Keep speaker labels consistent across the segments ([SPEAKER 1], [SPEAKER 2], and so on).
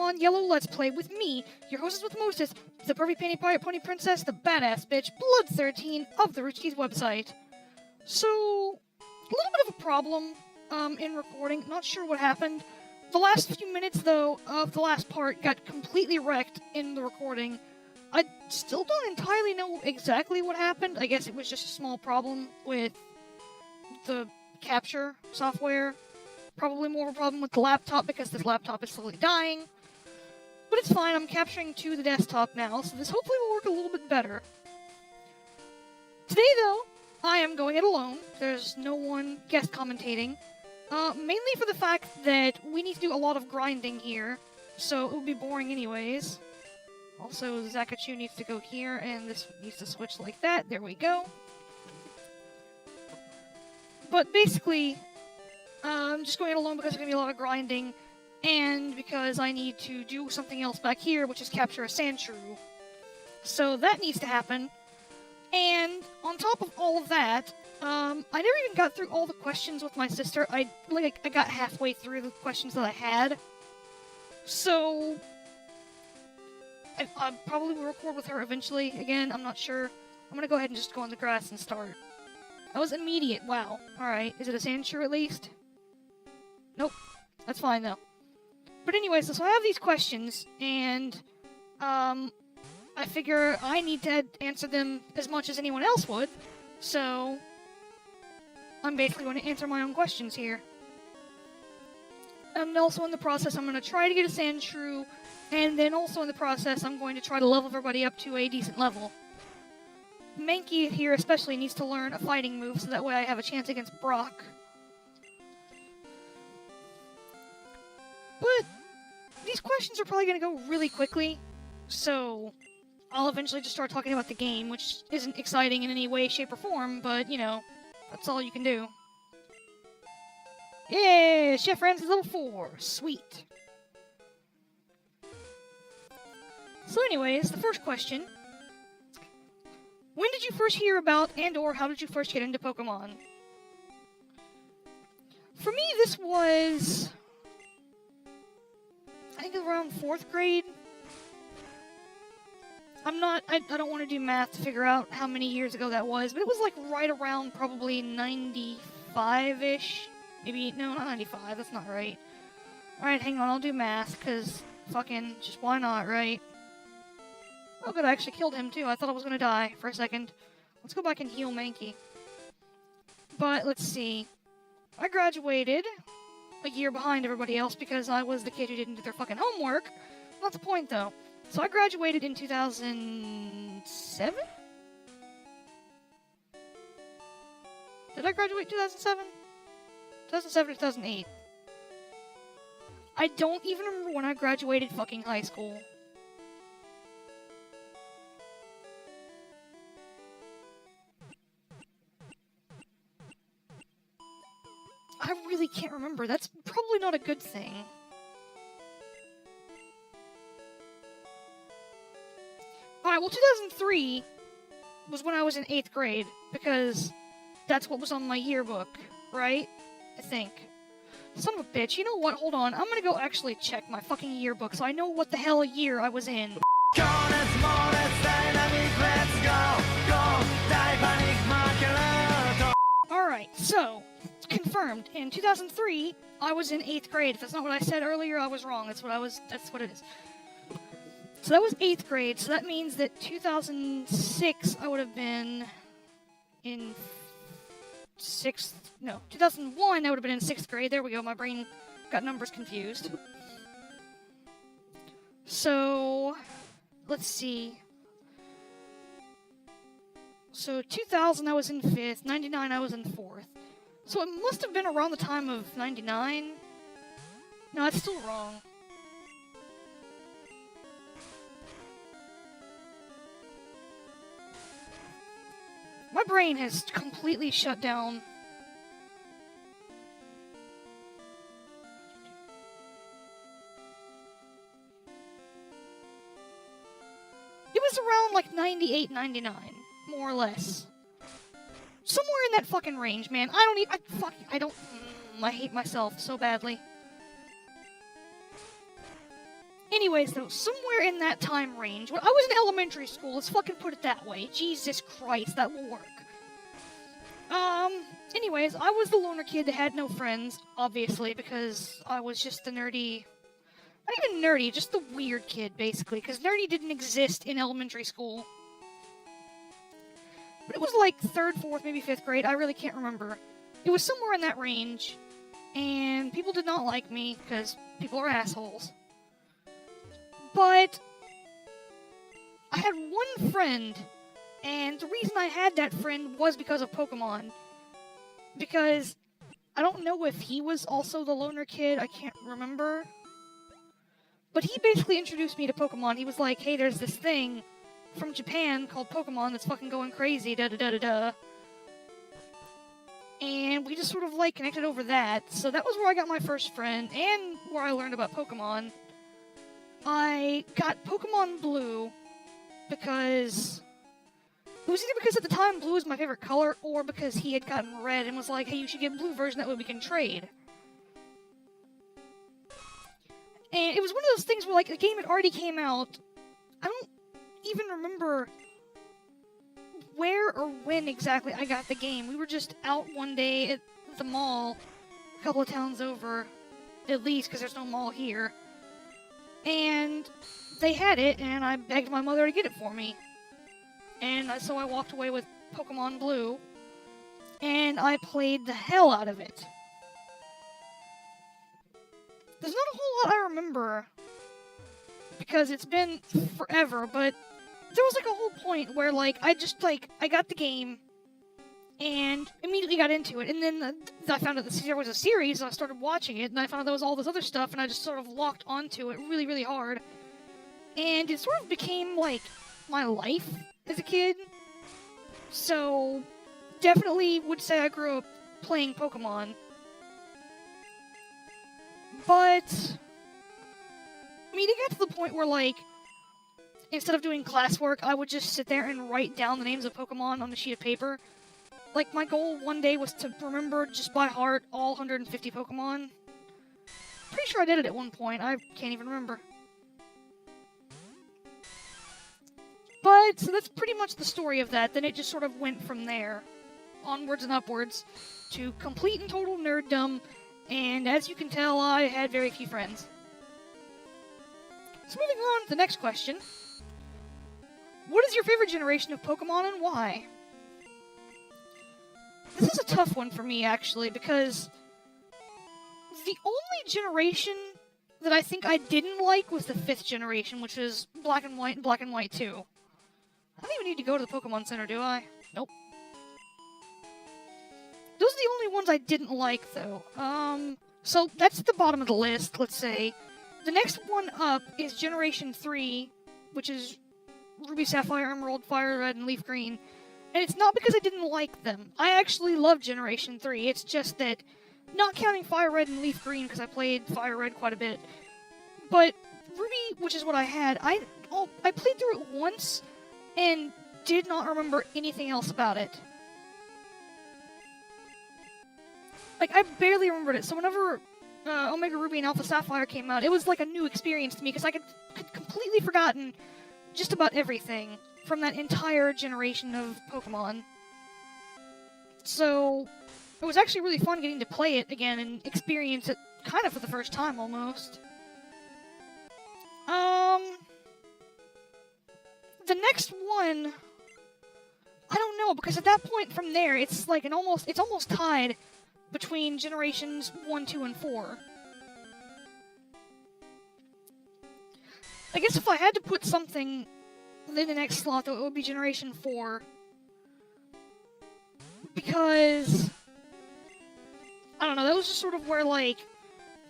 [SPEAKER 1] Pokemon Yellow Let's Play with me, your hostess with mostest, the Pervy Panty Pirate Pony Princess, the badass bitch, Blood13 of the Rich website. So, a little bit of a problem in recording. Not sure what happened. The last few minutes, though, of the last part got completely wrecked in the recording. I still don't entirely know exactly what happened. I guess it was just a small problem with the capture software. Probably more of a problem with the laptop because this laptop is slowly dying. But it's fine, I'm capturing to the desktop now, so this hopefully will work a little bit better. Today, though, I am going it alone. There's no one guest commentating. Mainly for the fact that we need to do a lot of grinding here, so it would be boring anyways. Also, Zakachu needs to go here, and this needs to switch like that. There we go. But basically, I'm just going it alone because there's going to be a lot of grinding, and because I need to do something else back here, which is capture a Sandshrew. So that needs to happen. And on top of all of that, I never even got through all the questions with my sister. I got halfway through the questions that I had. So I probably will record with her eventually. Again, I'm not sure. I'm gonna go ahead and just go on the grass and start. That was immediate. Wow. Alright. Is it a Sandshrew at least? Nope. That's fine, though. But anyways, so I have these questions, and I figure I need to answer them as much as anyone else would, so I'm basically going to answer my own questions here. And also in the process, I'm going to try to get a Sandshrew, and then also in the process, I'm going to try to level everybody up to a decent level. Mankey here especially needs to learn a fighting move, so that way I have a chance against Brock. But these questions are probably going to go really quickly, so I'll eventually just start talking about the game, which isn't exciting in any way, shape, or form, but, you know, that's all you can do. Yeah, Chef Ramsay's level 4. Sweet. So anyways, the first question. When did you first hear about and/or how did you first get into Pokemon? For me, this was, I think around 4th grade. I don't want to do math to figure out how many years ago that was, but it was like right around probably 95-ish. Maybe, no, not 95, that's not right. Alright, hang on, I'll do math, because fucking, just why not, right? Oh good, I actually killed him too, I thought I was gonna die for a second. Let's go back and heal Mankey. But, let's see. I graduated a year behind everybody else because I was the kid who didn't do their fucking homework. Not the point, though. So I graduated in 2007? Did I graduate in 2007? 2007 or 2008? I don't even remember when I graduated fucking high school. I really can't remember. That's probably not a good thing. Alright, well, 2003 was when I was in 8th grade, because that's what was on my yearbook, right? I think. Son of a bitch, you know what? Hold on, I'm gonna go actually check my fucking yearbook so I know what the hell year I was in. Alright, so, confirmed. In 2003, I was in 8th grade. If that's not what I said earlier, I was wrong. That's what it is. So that was 8th grade, so that means that 2006, I would have been in 2001, I would have been in 6th grade. There we go, my brain got numbers confused. So, let's see. So, 2000, I was in 5th, 99, I was in 4th. So it must have been around the time of 99. No, that's still wrong. My brain has completely shut down. It was around like 98, 99, more or less. Somewhere in that fucking range, man. I hate myself so badly. Anyways, though, somewhere in that time range, when I was in elementary school, let's fucking put it that way. Jesus Christ, that will work. Anyways, I was the loner kid that had no friends, obviously, because I was just the nerdy... Not even nerdy, just the weird kid, basically, because nerdy didn't exist in elementary school. But it was like 3rd, 4th, maybe 5th grade, I really can't remember. It was somewhere in that range, and people did not like me, because people are assholes. But I had one friend, and the reason I had that friend was because of Pokemon. Because I don't know if he was also the loner kid, I can't remember. But he basically introduced me to Pokemon. He was like, hey, there's this thing from Japan called Pokemon that's fucking going crazy, da-da-da-da-da. And we just sort of, like, connected over that. So that was where I got my first friend, and where I learned about Pokemon. I got Pokemon Blue because... It was either because at the time blue was my favorite color, or because he had gotten red and was like, hey, you should get blue version, that way we can trade. And it was one of those things where, like, the game had already came out. I don't even remember where or when exactly I got the game. We were just out one day at the mall, a couple of towns over, at least, because there's no mall here. And they had it, and I begged my mother to get it for me. And so I walked away with Pokemon Blue, and I played the hell out of it. There's not a whole lot I remember, because it's been forever, but there was, like, a whole point where, like, I got the game, and immediately got into it, and then I found out there was a series, and I started watching it, and I found out there was all this other stuff, and I just sort of locked onto it really, really hard. And it sort of became, like, my life as a kid. So, definitely would say I grew up playing Pokemon. But, I mean, it got to the point where, like, instead of doing classwork, I would just sit there and write down the names of Pokemon on a sheet of paper. Like, my goal one day was to remember just by heart all 150 Pokemon. Pretty sure I did it at one point. I can't even remember. But, so that's pretty much the story of that. Then it just sort of went from there, onwards and upwards, to complete and total nerddom, and as you can tell, I had very few friends. So moving on to the next question. What is your favorite generation of Pokemon and why? This is a tough one for me, actually, because the only generation that I think I didn't like was the 5th generation, which was Black and White and Black and White 2. I don't even need to go to the Pokemon Center, do I? Nope. Those are the only ones I didn't like, though. So that's at the bottom of the list, let's say. The next one up is Generation 3, which is Ruby, Sapphire, Emerald, Fire Red, and Leaf Green. And it's not because I didn't like them. I actually love Generation 3. It's just that, not counting Fire Red and Leaf Green, because I played Fire Red quite a bit, but Ruby, which is what I had, I played through it once, and did not remember anything else about it. Like, I barely remembered it, so whenever Omega Ruby and Alpha Sapphire came out, it was like a new experience to me, because I had completely forgotten just about everything from that entire generation of Pokemon. So, it was actually really fun getting to play it again and experience it kind of for the first time, almost. The next one, I don't know, because at that point from there, it's like it's almost tied between generations 1, 2, and 4. I guess if I had to put something in the next slot, though, it would be Generation 4. Because, I don't know, that was just sort of where, like,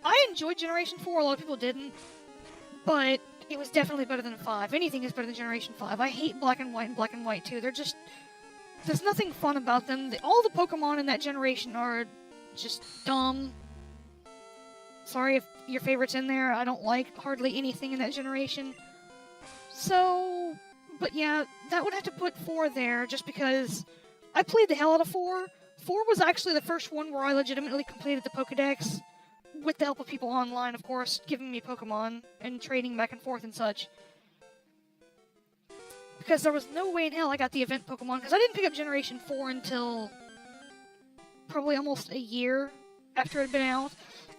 [SPEAKER 1] I enjoyed Generation 4, a lot of people didn't, but it was definitely better than 5. Anything is better than Generation 5. I hate Black and White and Black and White 2. They're just, there's nothing fun about them. All the Pokemon in that generation are just dumb. Sorry if your favorite's in there. I don't like hardly anything in that generation. So, but yeah, that would have to put 4 there, just because I played the hell out of 4. 4 was actually the first one where I legitimately completed the Pokedex. with the help of people online, of course, giving me Pokemon and trading back and forth and such. Because there was no way in hell I got the event Pokemon, because I didn't pick up Generation 4 until probably almost a year after it had been out.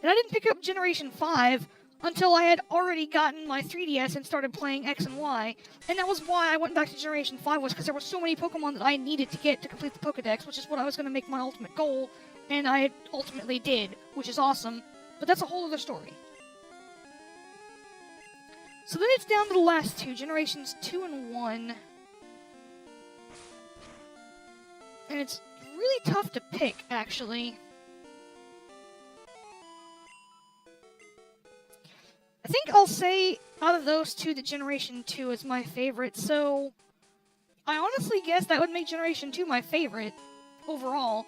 [SPEAKER 1] And I didn't pick up Generation 5 until I had already gotten my 3DS and started playing X and Y. And that was why I went back to Generation 5, was because there were so many Pokemon that I needed to get to complete the Pokedex, which is what I was going to make my ultimate goal, and I ultimately did, which is awesome. But that's a whole other story. So then it's down to the last two, Generations 2 and 1. And it's really tough to pick, actually. I think I'll say, out of those two, that Generation 2 is my favorite, so I honestly guess that would make Generation 2 my favorite, overall.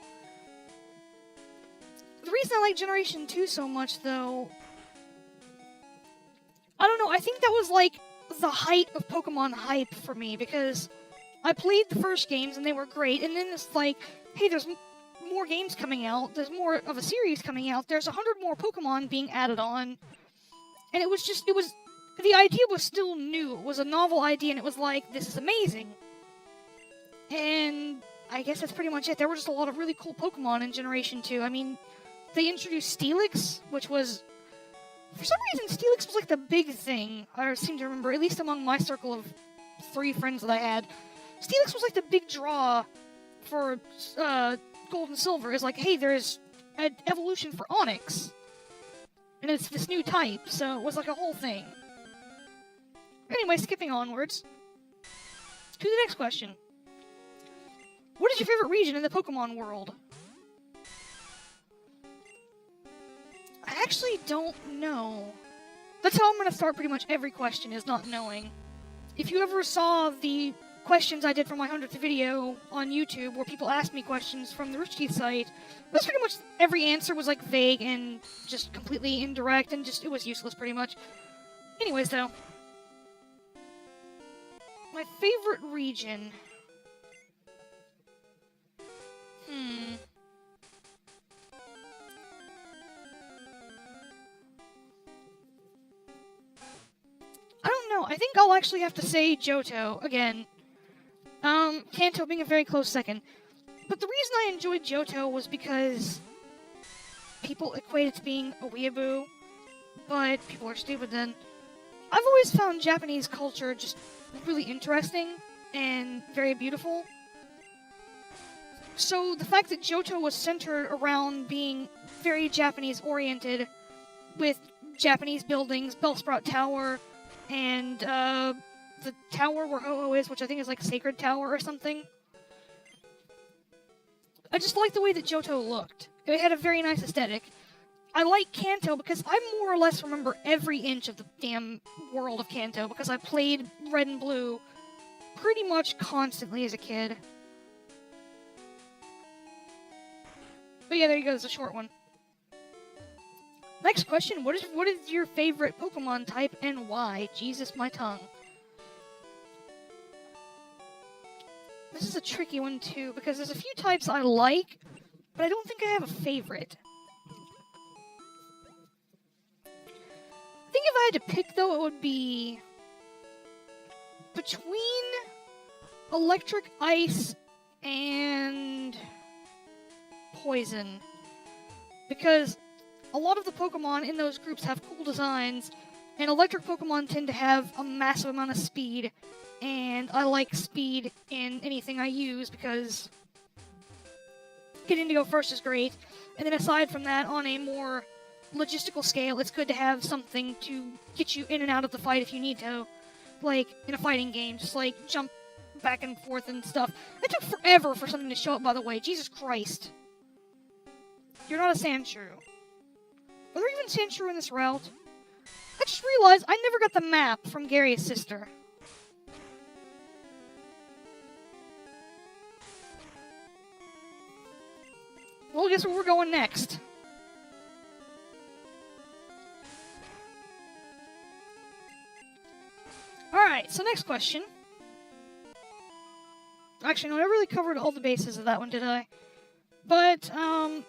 [SPEAKER 1] The reason I like Generation 2 so much, though, I don't know, I think that was, like, the height of Pokemon hype for me, because I played the first games, and they were great, and then it's like, hey, there's more games coming out, there's more of a series coming out, there's 100 more Pokemon being added on, and the idea was still new, it was a novel idea, and it was like, this is amazing. And I guess that's pretty much it. There were just a lot of really cool Pokemon in Generation 2. I mean, they introduced Steelix, which was, for some reason, Steelix was like the big thing, I seem to remember, at least among my circle of 3 friends that I had. Steelix was like the big draw for Gold and Silver. It's like, hey, there's an evolution for Onix. And it's this new type, so it was like a whole thing. Anyway, skipping onwards to the next question. What is your favorite region in the Pokemon world? I actually don't know. That's how I'm going to start pretty much every question, is not knowing. If you ever saw the questions I did for my 100th video on YouTube, where people asked me questions from the Rooster Teeth site, that's pretty much every answer was like vague and just completely indirect, and just, it was useless pretty much. Anyways, though. My favorite region. I don't know. I think I'll actually have to say Johto again. Kanto being a very close second. But the reason I enjoyed Johto was because people equate it to being a weeaboo, but people are stupid then. I've always found Japanese culture just really interesting and very beautiful. So the fact that Johto was centered around being very Japanese-oriented, with Japanese buildings, Bellsprout Tower, and the tower where Ho-Oh is, which I think is like Sacred Tower or something. I just liked the way that Johto looked. It had a very nice aesthetic. I like Kanto because I more or less remember every inch of the damn world of Kanto, because I played Red and Blue pretty much constantly as a kid. But yeah, there you go, it's a short one. Next question, what is your favorite Pokemon type and why? Jesus, my tongue. This is a tricky one too, because there's a few types I like, but I don't think I have a favorite. I think if I had to pick, though, it would be between Electric, Ice, and Poison. Because a lot of the Pokemon in those groups have cool designs, and Electric Pokemon tend to have a massive amount of speed, and I like speed in anything I use because getting to go first is great. And then aside from that, on a more logistical scale, it's good to have something to get you in and out of the fight if you need to. Like, in a fighting game, just like jump back and forth and stuff. It took forever for something to show up, by the way. Jesus Christ. You're not a Sandshrew. Are there even Sandshrew in this route? I just realized I never got the map from Gary's sister. Well, guess where we're going next? Alright, so next question. Actually, no, I really covered all the bases of that one, did I? But,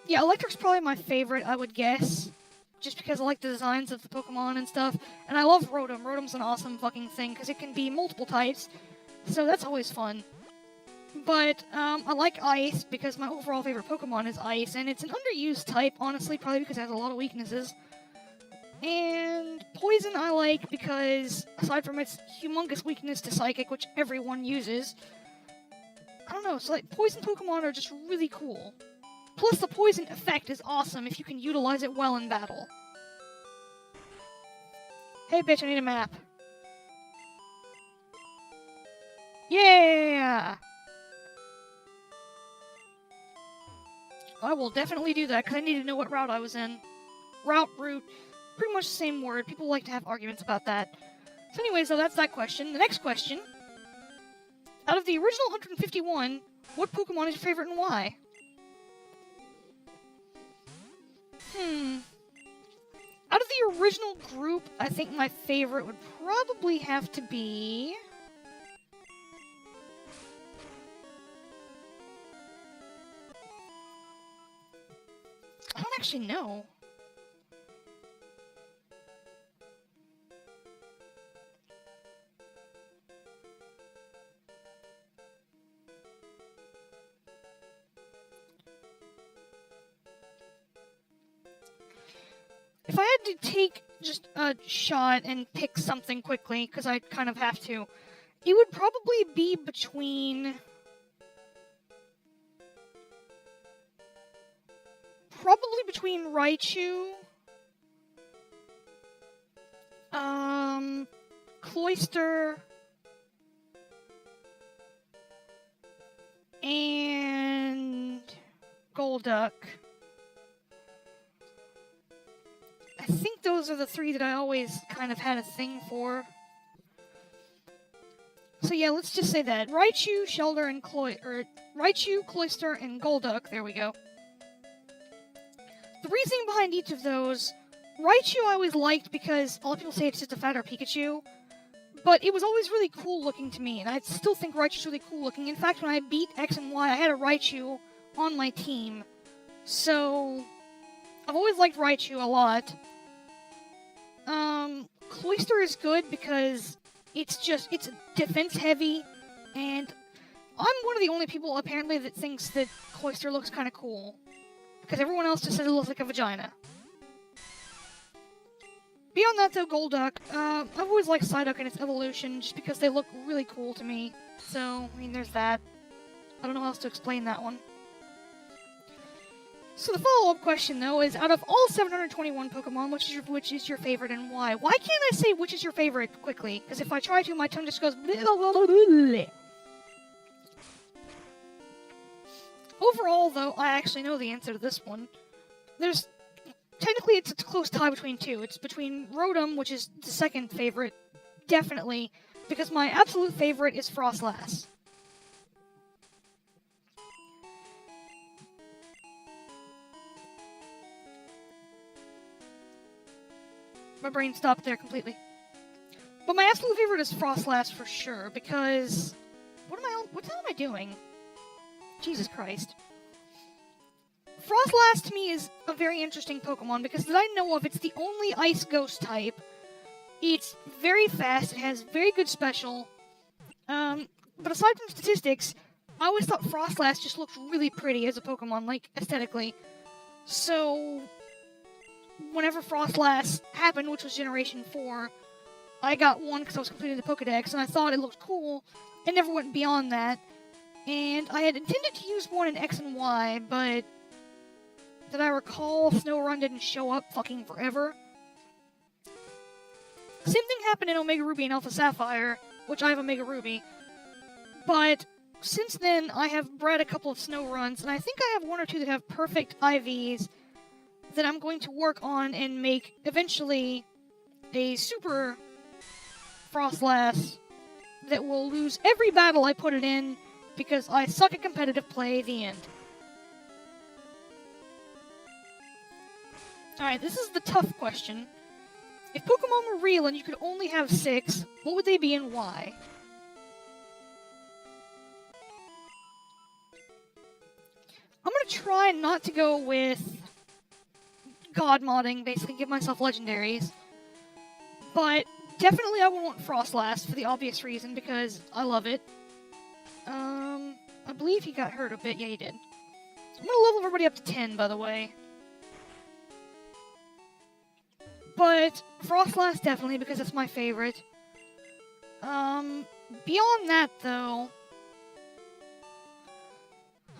[SPEAKER 1] yeah, Electric's probably my favorite, I would guess. just because I like the designs of the Pokemon and stuff. And I love Rotom. Rotom's an awesome fucking thing, because it can be multiple types, so that's always fun. But, I like Ice, because my overall favorite Pokemon is Ice, and it's an underused type, honestly, probably because it has a lot of weaknesses. And Poison I like because, aside from its humongous weakness to Psychic, which everyone uses, I don't know, so like, Poison Pokemon are just really cool. Plus, the Poison effect is awesome if you can utilize it well in battle. Hey bitch, I need a map. Yeah! I will definitely do that, because I need to know what route I was in. Route, pretty much the same word. People like to have arguments about that. So anyways, though, that's that question. The next question. Out of the original 151, what Pokemon is your favorite and why? Out of the original group, I think my favorite would probably have to be... I don't actually know. If I had to take just a shot and pick something quickly, because I kind of have to, it would probably be between... Raichu, Cloyster, and Golduck. I think those are the three that I always kind of had a thing for. So yeah, let's just say that. Raichu, Shellder, and Raichu, Cloyster, and Golduck. There we go. The reasoning behind each of those, Raichu I always liked because a lot of people say it's just a fatter Pikachu, but it was always really cool looking to me, and I still think Raichu's really cool looking. In fact, when I beat X and Y, I had a Raichu on my team, so I've always liked Raichu a lot. Cloyster is good because it's defense heavy, and I'm one of the only people apparently that thinks that Cloyster looks kind of cool. Because everyone else just says it looks like a vagina. Beyond that, though, Golduck, I've always liked Psyduck and its evolution, just because they look really cool to me. So, I mean, there's that. I don't know how else to explain that one. So the follow-up question, though, is out of all 721 Pokemon, which is your favorite and why? Why can't I say which is your favorite quickly? Because if I try to, my tongue just goes... Overall, though, I actually know the answer to this one. Technically, it's a close tie between two. It's between Rotom, which is the second favorite, definitely, because my absolute favorite is Frostlass. My brain stopped there completely. But my absolute favorite is Frostlass for sure, because... What the hell am I doing? Jesus Christ. Frostlass to me is a very interesting Pokemon because that I know of, it's the only Ice Ghost type. It's very fast, it has very good special. But aside from statistics, I always thought Frostlass just looked really pretty as a Pokemon, like, aesthetically. So, whenever Frostlass happened, which was Generation 4, I got one because I was completing the Pokedex, and I thought it looked cool. It never went beyond that. And I had intended to use one in X and Y, but that I recall, Snow didn't show up fucking forever. Same thing happened in Omega Ruby and Alpha Sapphire, which I have Omega Ruby. But since then, I have bred a couple of Snowruns, and I think I have one or two that have perfect IVs that I'm going to work on and make eventually a Super Frostlass that will lose every battle I put it in, because I suck at competitive play, the end. Alright, this is the tough question. If Pokemon were real and you could only have 6, what would they be and why? I'm gonna try not to go with god modding, basically give myself legendaries. But definitely I would want Frostlass for the obvious reason, because I love it. I believe he got hurt a bit. Yeah, he did. I'm gonna level everybody up to 10, by the way. But Frostlass definitely, because it's my favorite. Beyond that, though,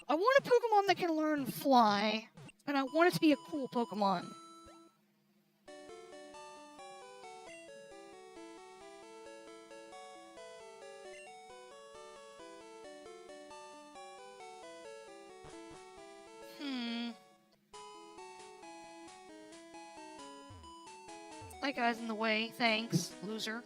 [SPEAKER 1] I want a Pokemon that can learn Fly, and I want it to be a cool Pokemon. That guy's in the way. Thanks, loser.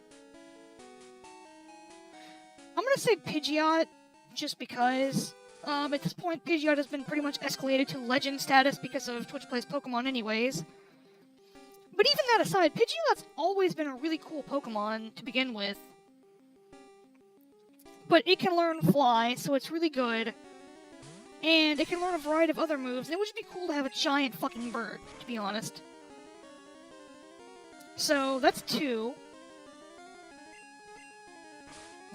[SPEAKER 1] I'm gonna say Pidgeot, just because. At this point, Pidgeot has been pretty much escalated to legend status because of Twitch Plays Pokemon anyways. But even that aside, Pidgeot's always been a really cool Pokemon to begin with. But it can learn Fly, so it's really good. And it can learn a variety of other moves, and it would just be cool to have a giant fucking bird, to be honest. So, that's 2.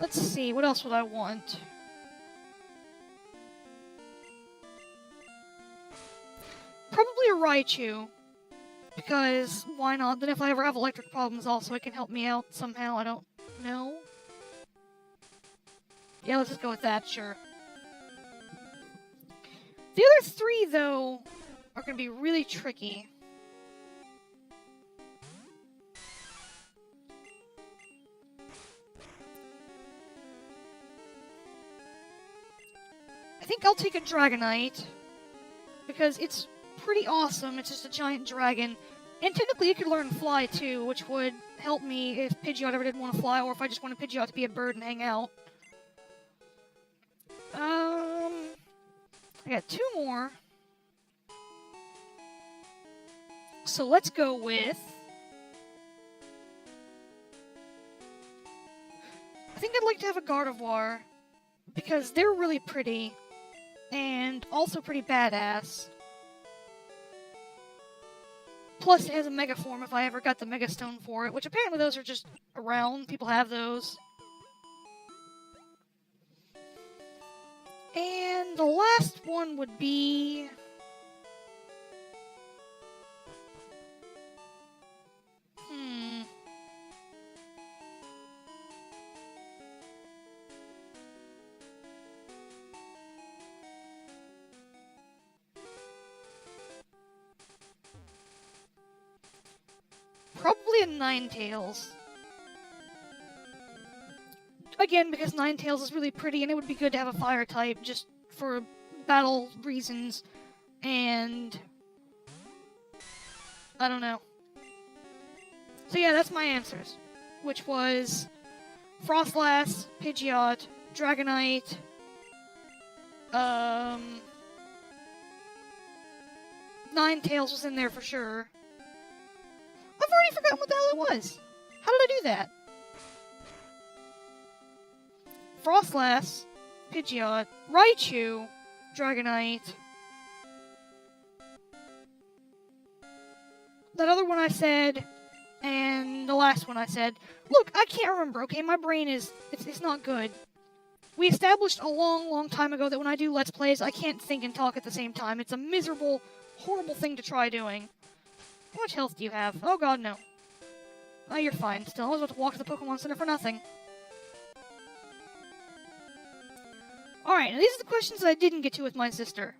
[SPEAKER 1] Let's see, what else would I want? Probably a Raichu. Because, why not? Then if I ever have electric problems also, it can help me out somehow, I don't know. Yeah, let's just go with that, sure. The other 3, though, are gonna be really tricky. I think I'll take a Dragonite, because it's pretty awesome. It's just a giant dragon, and technically it could learn Fly too, which would help me if Pidgeot ever didn't want to fly, or if I just wanted Pidgeot to be a bird and hang out. I got 2 more. So let's go with... I think I'd like to have a Gardevoir, because they're really pretty, and also pretty badass. Plus, it has a Mega Form if I ever got the Mega Stone for it, which apparently those are just around. People have those. And the last one would be... Probably a Ninetales. Again, because Ninetales is really pretty, and it would be good to have a fire type, just for battle reasons, and... I don't know. So yeah, that's my answers. Which was... Frostlass, Pidgeot, Dragonite, Ninetales was in there for sure. I've already forgotten what the hell it was. How did I do that? Frostlass, Pidgeot, Raichu, Dragonite. That other one I said, and the last one I said. Look, I can't remember, okay? My brain is... It's not good. We established a long, long time ago that when I do Let's Plays, I can't think and talk at the same time. It's a miserable, horrible thing to try doing. How much health do you have? Oh god, no. Oh, you're fine still. I was about to walk to the Pokemon Center for nothing. Alright, now these are the questions that I didn't get to with my sister.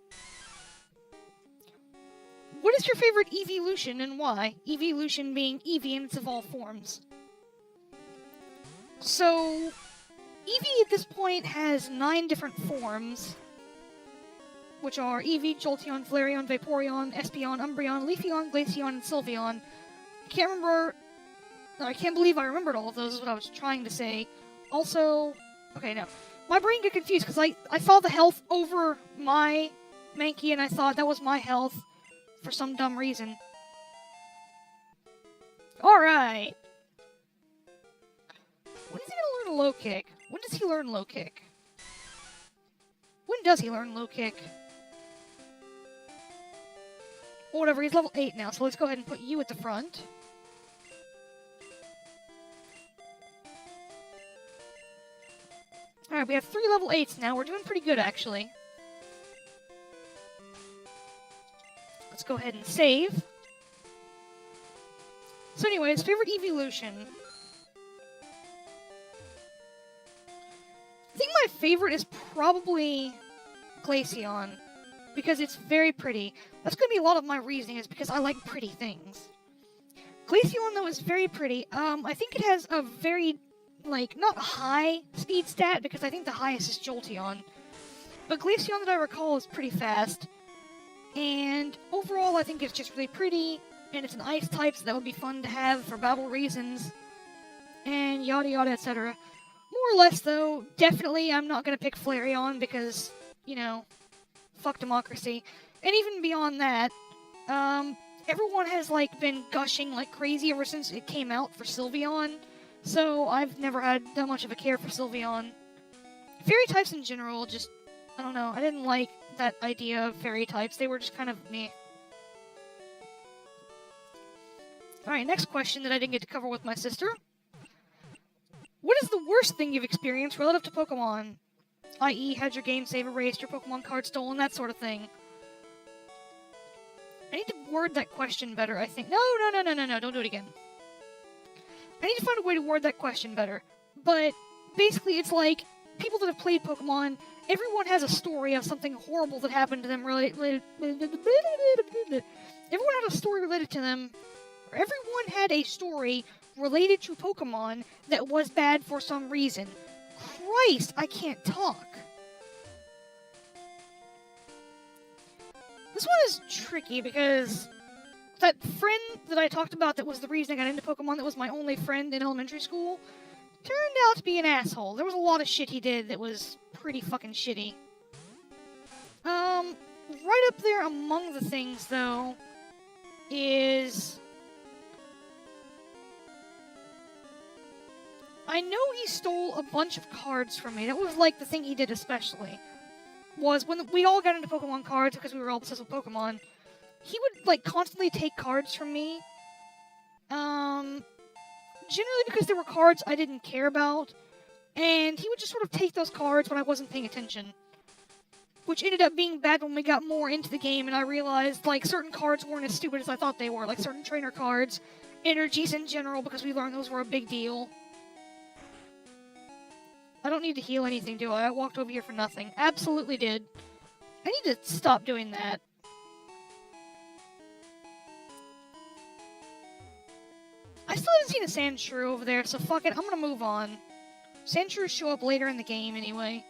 [SPEAKER 1] What is your favorite evolution and why? Evolution being Eevee in its evolved forms. So, Eevee at this point has 9 different forms, which are Eevee, Jolteon, Flareon, Vaporeon, Espeon, Umbreon, Leafeon, Glaceon, and Sylveon. I can't believe I remembered all of those, is what I was trying to say. Also, okay, no. My brain got confused, because I saw the health over my Mankey, and I thought that was my health, for some dumb reason. Alright. When is he gonna learn Low Kick? When does he learn Low Kick? When does he learn Low Kick? whatever, he's level 8 now, so let's go ahead and put you at the front. Alright, we have 3 level 8s now. We're doing pretty good, actually. Let's go ahead and save. So anyways, favorite evolution. I think my favorite is probably Glaceon, because it's very pretty. That's going to be a lot of my reasoning, is because I like pretty things. Glaceon, though, is very pretty. I think it has a very, like, not high speed stat, because I think the highest is Jolteon. But Glaceon, that I recall, is pretty fast. And overall, I think it's just really pretty, and it's an ice type, so that would be fun to have for battle reasons. And yada yada, etc. More or less, though, definitely I'm not going to pick Flareon, because, you know, fuck democracy. And even beyond that, everyone has, like, been gushing like crazy ever since it came out for Sylveon, so I've never had that much of a care for Sylveon. Fairy types in general, just, I don't know, I didn't like that idea of fairy types. They were just kind of meh. Alright, next question that I didn't get to cover with my sister. What is the worst thing you've experienced relative to Pokemon? I.e., had your game save erased, your Pokemon card stolen, that sort of thing. I need to word that question better, I think. No, don't do it again. I need to find a way to word that question better. But, basically, it's like, people that have played Pokemon, everyone has a story of something horrible that happened to them everyone had a story related to them. Everyone had a story related to Pokemon that was bad for some reason. Christ, I can't talk. This one is tricky because that friend that I talked about that was the reason I got into Pokemon, that was my only friend in elementary school, turned out to be an asshole. There was a lot of shit he did that was pretty fucking shitty. Right up there among the things, though, is... I know he stole a bunch of cards from me. That was, like, the thing he did especially. Was when we all got into Pokemon cards because we were all obsessed with Pokemon, he would, like, constantly take cards from me. Generally because there were cards I didn't care about, and he would just sort of take those cards when I wasn't paying attention. Which ended up being bad when we got more into the game, and I realized, like, certain cards weren't as stupid as I thought they were. Like, certain trainer cards, energies in general, because we learned those were a big deal. I don't need to heal anything, do I? I walked over here for nothing. Absolutely did. I need to stop doing that. I still haven't seen a Sandshrew over there, so fuck it, I'm gonna move on. Sandshrews show up later in the game, anyway.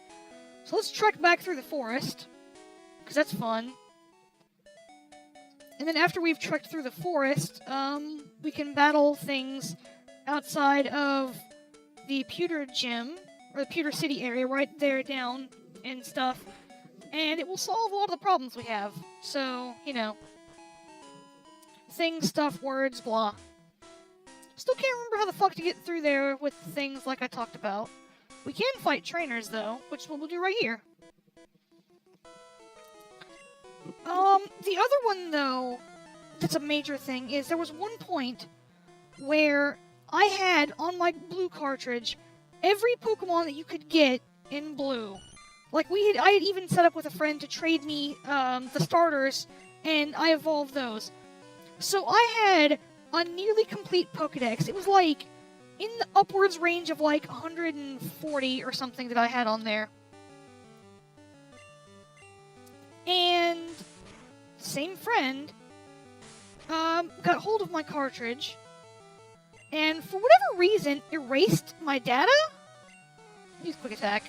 [SPEAKER 1] So let's trek back through the forest, because that's fun. And then after we've trekked through the forest, we can battle things outside of the Pewter Gym, or the Pewter City area, right there down and stuff. And it will solve a lot of the problems we have. So, you know. Things, stuff, words, blah. Still can't remember how the fuck to get through there with things like I talked about. We can fight trainers, though, which we'll do right here. The other one, though, that's a major thing, is there was one point where I had, on my blue cartridge, every Pokemon that you could get in blue. Like, I had even set up with a friend to trade me, the starters, and I evolved those. So I had a nearly complete Pokedex. It was, like, in the upwards range of, like, 140 or something that I had on there. And same friend, got hold of my cartridge, and for whatever reason, erased my data? Use Quick Attack.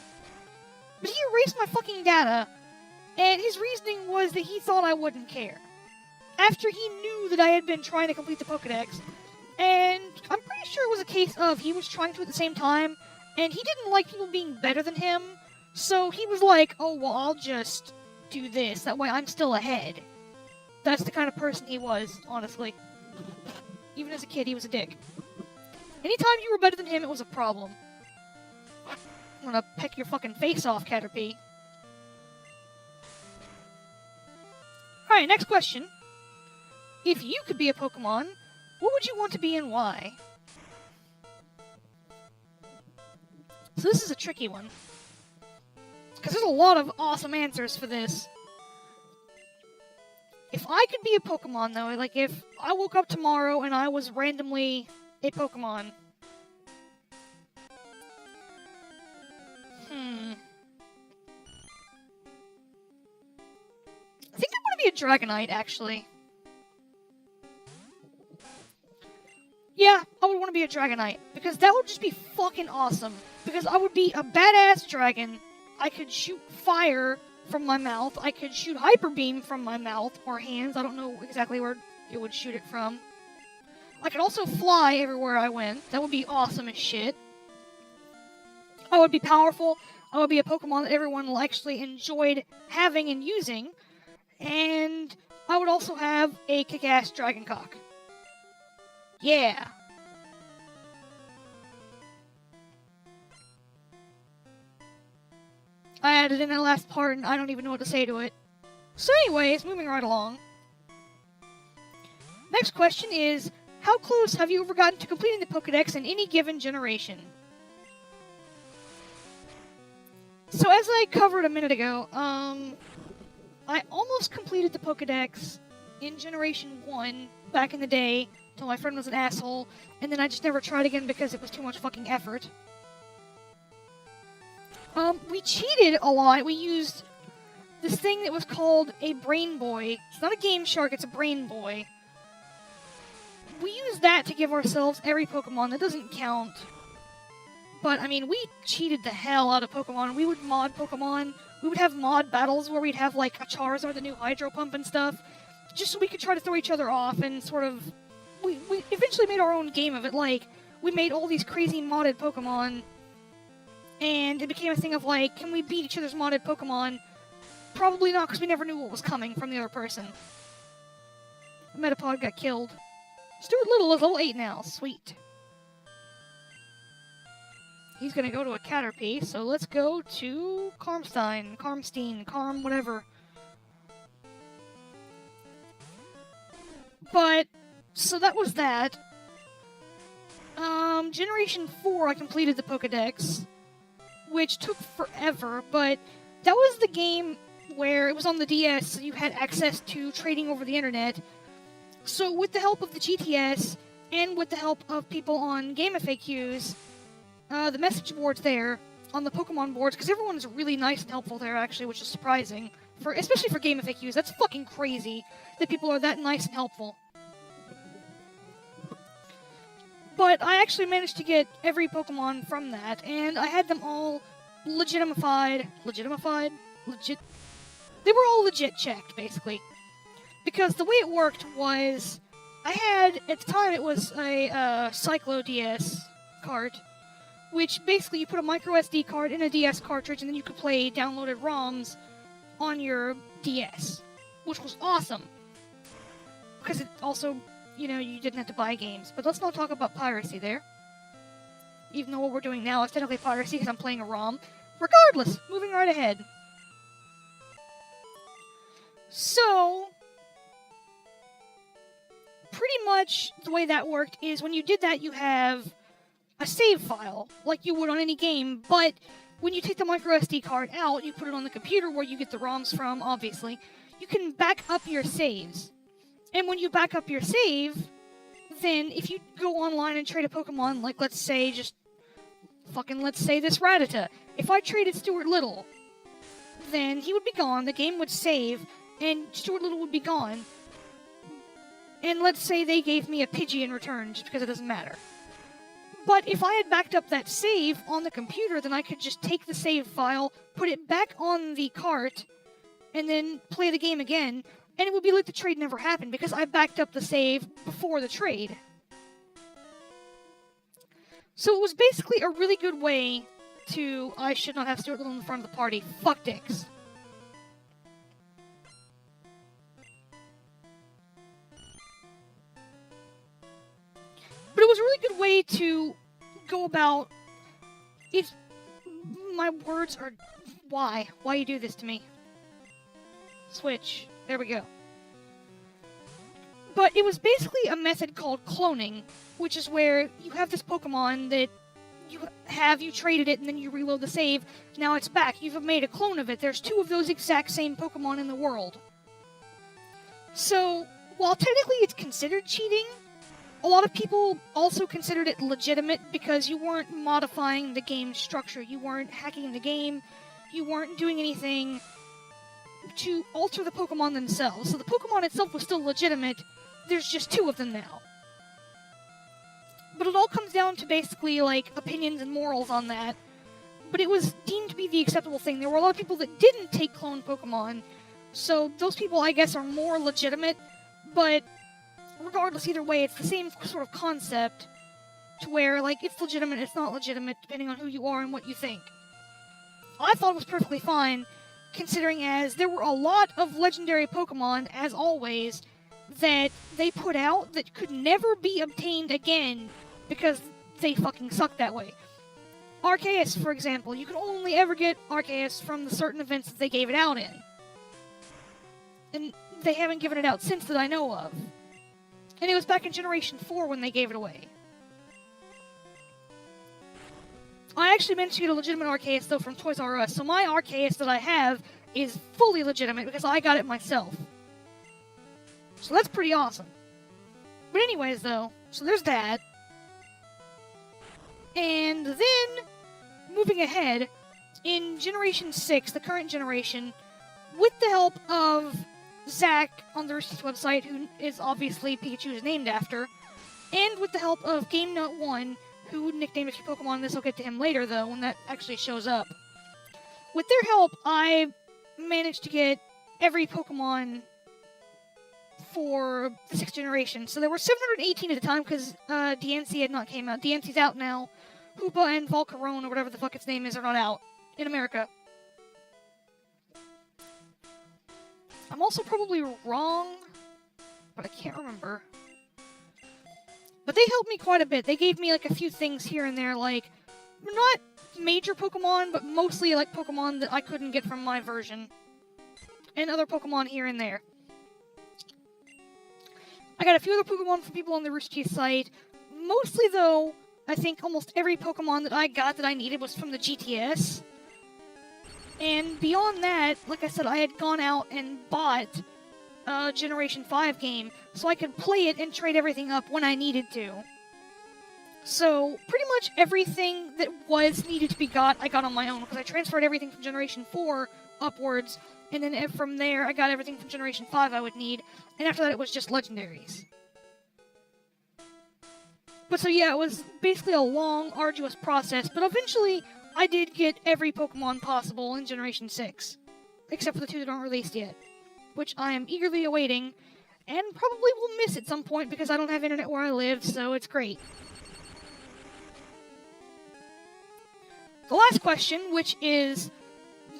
[SPEAKER 1] But he erased my fucking data, and his reasoning was that he thought I wouldn't care. After he knew that I had been trying to complete the Pokedex. And I'm pretty sure it was a case of he was trying to at the same time, and he didn't like people being better than him, so he was like, oh, well, I'll just do this, that way I'm still ahead. That's the kind of person he was, honestly. Even as a kid, he was a dick. Anytime you were better than him, it was a problem. I'm gonna peck your fucking face off, Caterpie. Alright, next question. if you could be a Pokemon, what would you want to be and why? So this is a tricky one. Because there's a lot of awesome answers for this. If I could be a Pokemon, though, like if I woke up tomorrow and I was randomly a Pokemon. I think I want to be a Dragonite, actually. Yeah, I would want to be a Dragonite, because that would just be fucking awesome. Because I would be a badass dragon. I could shoot fire from my mouth. I could shoot Hyper Beam from my mouth or hands. I don't know exactly where it would shoot it from. I could also fly everywhere I went. That would be awesome as shit. I would be powerful. I would be a Pokemon that everyone actually enjoyed having and using. And I would also have a kick-ass dragon cock. Yeah. I added in that last part and I don't even know what to say to it. So anyways, moving right along. Next question is, how close have you ever gotten to completing the Pokédex in any given generation? So as I covered a minute ago, I almost completed the Pokédex in Generation 1 back in the day, until my friend was an asshole, and then I just never tried again because it was too much fucking effort. We cheated a lot. We used this thing that was called a Brain Boy. It's not a Game Shark, it's a Brain Boy. We used that to give ourselves every Pokemon. That doesn't count. But, I mean, we cheated the hell out of Pokemon. We would mod Pokemon. We would have mod battles where we'd have, like, a Charizard, the new Hydro Pump and stuff. Just so we could try to throw each other off and sort of... We eventually made our own game of it. Like, we made all these crazy modded Pokemon. And it became a thing of, like, can we beat each other's modded Pokemon? Probably not, because we never knew what was coming from the other person. Metapod got killed. Stuart Little is level 8 now. Sweet. He's gonna go to a Caterpie, so let's go to Carm, whatever. But, so that was that. Generation 4, I completed the Pokédex, which took forever, but that was the game where it was on the DS, so you had access to trading over the internet. So with the help of the GTS, and with the help of people on GameFAQs, the message boards there, on the Pokemon boards, because everyone is really nice and helpful there, actually, which is surprising. Especially for GameFAQs, that's fucking crazy that people are that nice and helpful. But I actually managed to get every Pokemon from that, and I had them all legitimified? They were all legit checked, basically. Because the way it worked was, I had, at the time it was a Cyclo DS cart, which basically you put a micro SD card in a DS cartridge, and then you could play downloaded ROMs on your DS, which was awesome. Because it also, you know, you didn't have to buy games. But let's not talk about piracy there. Even though what we're doing now is technically piracy because I'm playing a ROM. Regardless, moving right ahead. So, pretty much the way that worked is when you did that, you have a save file, like you would on any game, but when you take the micro SD card out, you put it on the computer where you get the ROMs from, obviously, you can back up your saves. And when you back up your save, then if you go online and trade a Pokemon, like let's say this Rattata, if I traded Stuart Little, then he would be gone, the game would save, and Stuart Little would be gone. And let's say they gave me a Pidgey in return, just because it doesn't matter. But if I had backed up that save on the computer, then I could just take the save file, put it back on the cart, and then play the game again, and it would be like the trade never happened, because I backed up the save before the trade. So it was basically a really good way to, I should not have Stuart Little in the front of the party, fuck dicks. But it was a really good way to go about, my words are, why you do this to me? Switch, there we go. But it was basically a method called cloning, which is where you have this Pokemon that you traded it and then you reload the save. Now it's back. You've made a clone of it. There's 2 of those exact same Pokemon in the world. So, while technically it's considered cheating, a lot of people also considered it legitimate because you weren't modifying the game's structure. You weren't hacking the game. You weren't doing anything to alter the Pokemon themselves. So the Pokemon itself was still legitimate. There's just 2 of them now. But it all comes down to basically, like, opinions and morals on that. But it was deemed to be the acceptable thing. There were a lot of people that didn't take clone Pokemon, so those people, I guess, are more legitimate, but regardless, either way, it's the same sort of concept, to where, like, it's legitimate, it's not legitimate, depending on who you are and what you think. I thought it was perfectly fine, considering as there were a lot of legendary Pokemon, as always, that they put out that could never be obtained again, because they fucking suck that way. Arceus, for example, you can only ever get Arceus from the certain events that they gave it out in. And they haven't given it out since that I know of. And it was back in Generation 4 when they gave it away. I actually managed to get a legitimate Arceus, though, from Toys R Us, so my Arceus that I have is fully legitimate because I got it myself. So that's pretty awesome. But anyways, though, so there's that. And then, moving ahead, in Generation 6, the current generation, with the help of Zach on the Rooster's website, who is obviously Pikachu is named after, and with the help of GameNut1, who nicknamed a few Pokemon, this will get to him later, though, when that actually shows up. With their help, I managed to get every Pokemon for the 6th generation. So there were 718 at the time, because DNC had not came out. DNC's out now. Hoopa and Volcarone, or whatever the fuck its name is, are not out in America. I'm also probably wrong, but I can't remember. But they helped me quite a bit. They gave me, like, a few things here and there, like, not major Pokemon, but mostly, like, Pokemon that I couldn't get from my version. And other Pokemon here and there. I got a few other Pokemon from people on the Rooster Teeth site. Mostly, though, I think almost every Pokemon that I got that I needed was from the GTS. And beyond that, like I said, I had gone out and bought a Generation 5 game, so I could play it and trade everything up when I needed to. So, pretty much everything that was needed to be got, I got on my own, because I transferred everything from Generation 4 upwards, and then from there, I got everything from Generation 5 I would need, and after that it was just Legendaries. But so yeah, it was basically a long, arduous process, but eventually I did get every Pokemon possible in Generation 6. Except for the 2 that aren't released yet. Which I am eagerly awaiting, and probably will miss at some point because I don't have internet where I live, so it's great. The last question, which is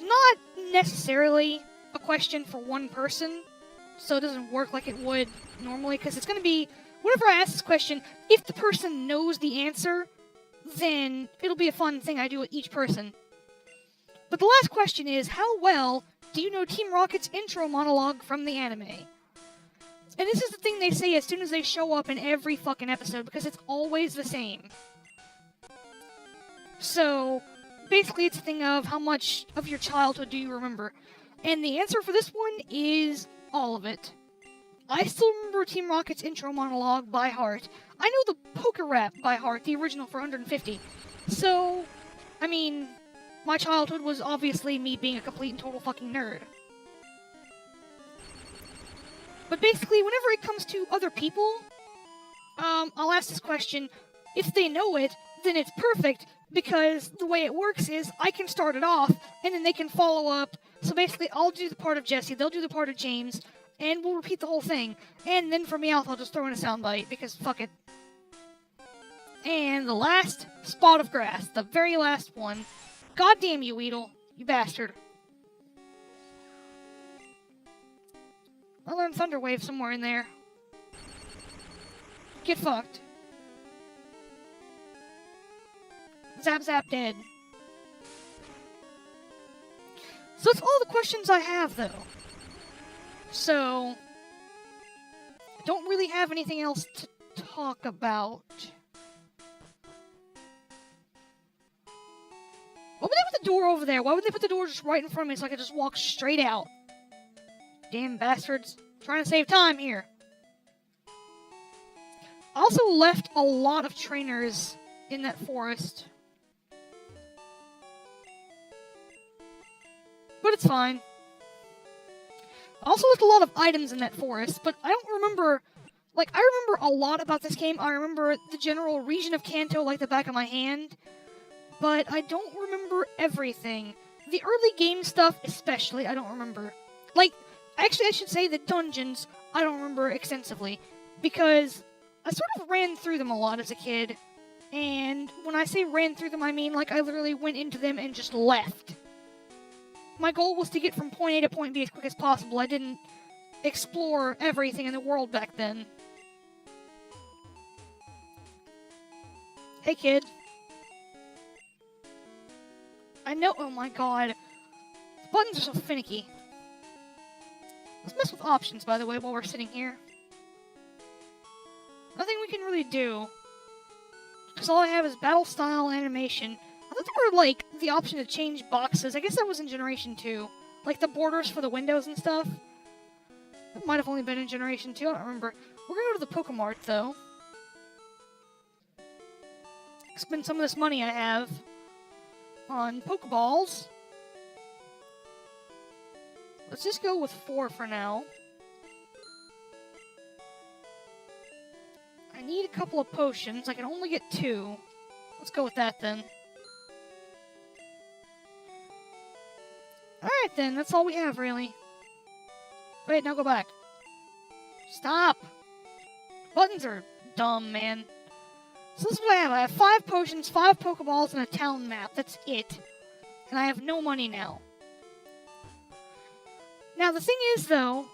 [SPEAKER 1] not necessarily a question for one person, so it doesn't work like it would normally, because it's going to be, whenever I ask this question, if the person knows the answer, then it'll be a fun thing I do with each person. But the last question is, how well do you know Team Rocket's intro monologue from the anime? And this is the thing they say as soon as they show up in every fucking episode, because it's always the same. So, basically it's a thing of how much of your childhood do you remember. And the answer for this one is all of it. I still remember Team Rocket's intro monologue by heart. I know the Poker Rap by heart, the original for 150. So, I mean, my childhood was obviously me being a complete and total fucking nerd. But basically, whenever it comes to other people, I'll ask this question. If they know it, then it's perfect, because the way it works is I can start it off, and then they can follow up. So basically, I'll do the part of Jesse, they'll do the part of James, and we'll repeat the whole thing. And then for Meowth, I'll just throw in a soundbite, because fuck it. And the last spot of grass, the very last one. God damn you, Weedle, you bastard. I learned Thunder Wave somewhere in there. Get fucked. Zap Zap dead. So that's all the questions I have, though. So, don't really have anything else to talk about. What would they put the door over there? Why would they put the door just right in front of me so I could just walk straight out? Damn bastards. Trying to save time here. I also left a lot of trainers in that forest. But it's fine. I also left a lot of items in that forest, but I don't remember... Like, I remember a lot about this game. I remember the general region of Kanto like the back of my hand. But I don't remember everything. The early game stuff, especially, I don't remember. Like, actually, I should say the dungeons, I don't remember extensively. Because I sort of ran through them a lot as a kid. And when I say ran through them, I mean, like, I literally went into them and just left. My goal was to get from point A to point B as quick as possible. I didn't explore everything in the world back then. Hey, kid. I know- oh my god. The buttons are so finicky. Let's mess with options, by the way, while we're sitting here. Nothing we can really do. Because all I have is battle style animation. I thought there were, like, the option to change boxes. I guess that was in Generation 2. Like, the borders for the windows and stuff. That might have only been in Generation 2, I don't remember. We're gonna go to the Pokemart, though. Spend some of this money I have on Pokeballs. Let's just go with 4 for now. I need a couple of potions. I can only get 2. Let's go with that, then. Alright, then. That's all we have, really. Wait, now go back. Stop! Buttons are dumb, man. So this is what I have. I have 5 potions, 5 Pokeballs, and a town map. That's it. And I have no money now. Now, the thing is, though,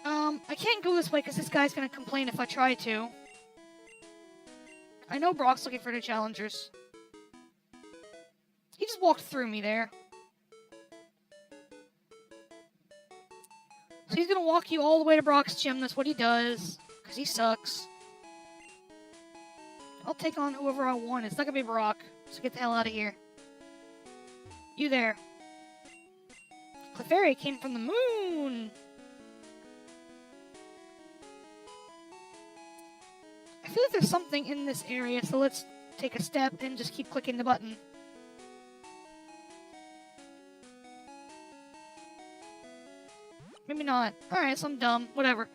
[SPEAKER 1] I can't go this way because this guy's going to complain if I try to. I know Brock's looking for new challengers. He just walked through me there. So he's going to walk you all the way to Brock's gym. That's what he does. Because he sucks. I'll take on whoever I want. It's not going to be Brock. So get the hell out of here. You there. Clefairy came from the moon! I feel like there's something in this area, so let's take a step and just keep clicking the button. Maybe not. Alright, so I'm dumb. Whatever.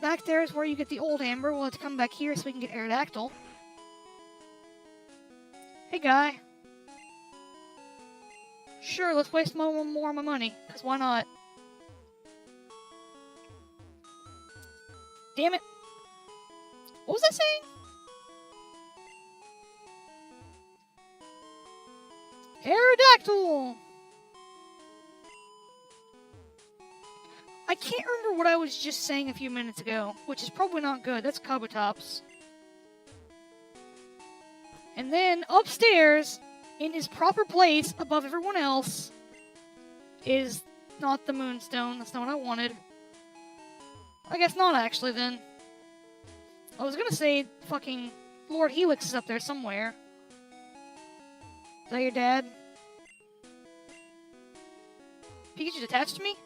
[SPEAKER 1] Back there is where you get the old Amber. We'll have to come back here so we can get Aerodactyl. Hey, guy. Sure, let's waste more of my money, because why not? Damn it. What was I saying? Aerodactyl! I can't remember what I was just saying a few minutes ago, which is probably not good. That's Kabutops. And then, upstairs, in his proper place, above everyone else, is not the Moonstone. That's not what I wanted. I guess not, actually, then. I was gonna say, fucking Lord Helix is up there somewhere. Is that your dad? Pikachu's attached to me?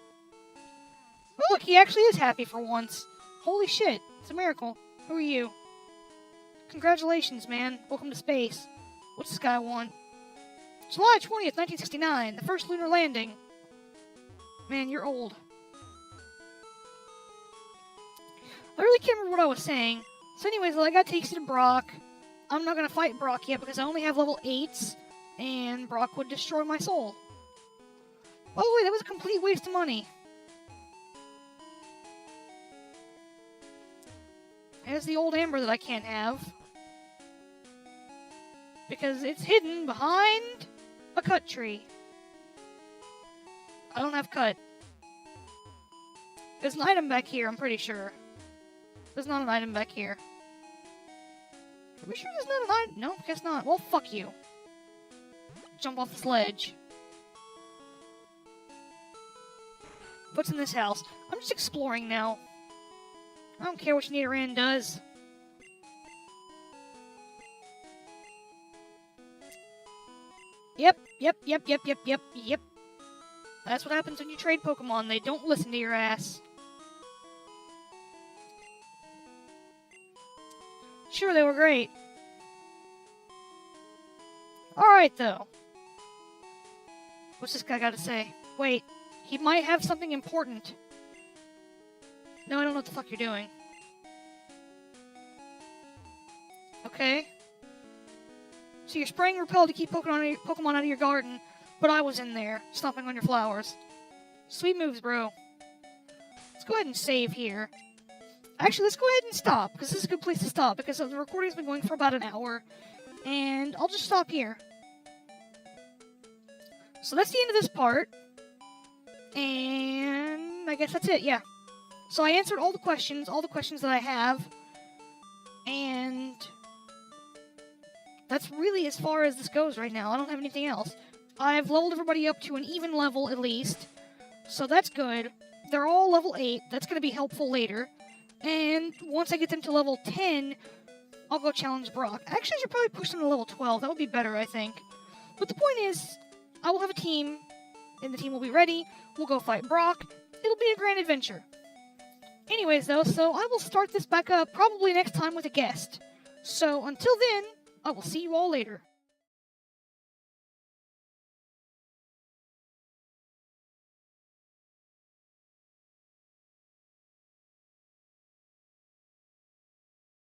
[SPEAKER 1] Oh, look, he actually is happy for once. Holy shit, it's a miracle. Who are you? Congratulations, man. Welcome to space. What's this guy want? July 20th, 1969, the first lunar landing. Man, you're old. I really can't remember what I was saying. So anyways, I got tasted to Brock. I'm not gonna fight Brock yet because I only have level 8s, and Brock would destroy my soul. By the way, that was a complete waste of money. There's the old Amber that I can't have. Because it's hidden behind a cut tree. I don't have cut. There's an item back here, I'm pretty sure. There's not an item back here. Are we sure there's not an item? No, guess not. Well, fuck you. Jump off the sledge. What's in this house? I'm just exploring now. I don't care what Nidoran does. Yep. That's what happens when you trade Pokemon. They don't listen to your ass. Sure, they were great. Alright, though. What's this guy got to say? Wait, he might have something important. No, I don't know what the fuck you're doing. Okay. So you're spraying Repel to keep Pokemon out of your garden, but I was in there, stomping on your flowers. Sweet moves, bro. Let's go ahead and save here. Actually, let's go ahead and stop, because this is a good place to stop, because the recording's been going for about an hour, and I'll just stop here. So that's the end of this part, and I guess that's it, yeah. So I answered all the questions that I have, and that's really as far as this goes right now. I don't have anything else. I've leveled everybody up to an even level, at least, so that's good. They're all level 8, that's going to be helpful later. And once I get them to level 10, I'll go challenge Brock. Actually, I should probably push them to level 12. That would be better, I think. But the point is, I will have a team, and the team will be ready. We'll go fight Brock. It'll be a grand adventure. Anyways, though, so I will start this back up probably next time with a guest. So until then, I will see you all later.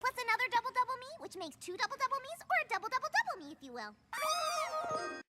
[SPEAKER 2] What's another double-double me, which makes two double-double me's, or a double-double-double me, if you will.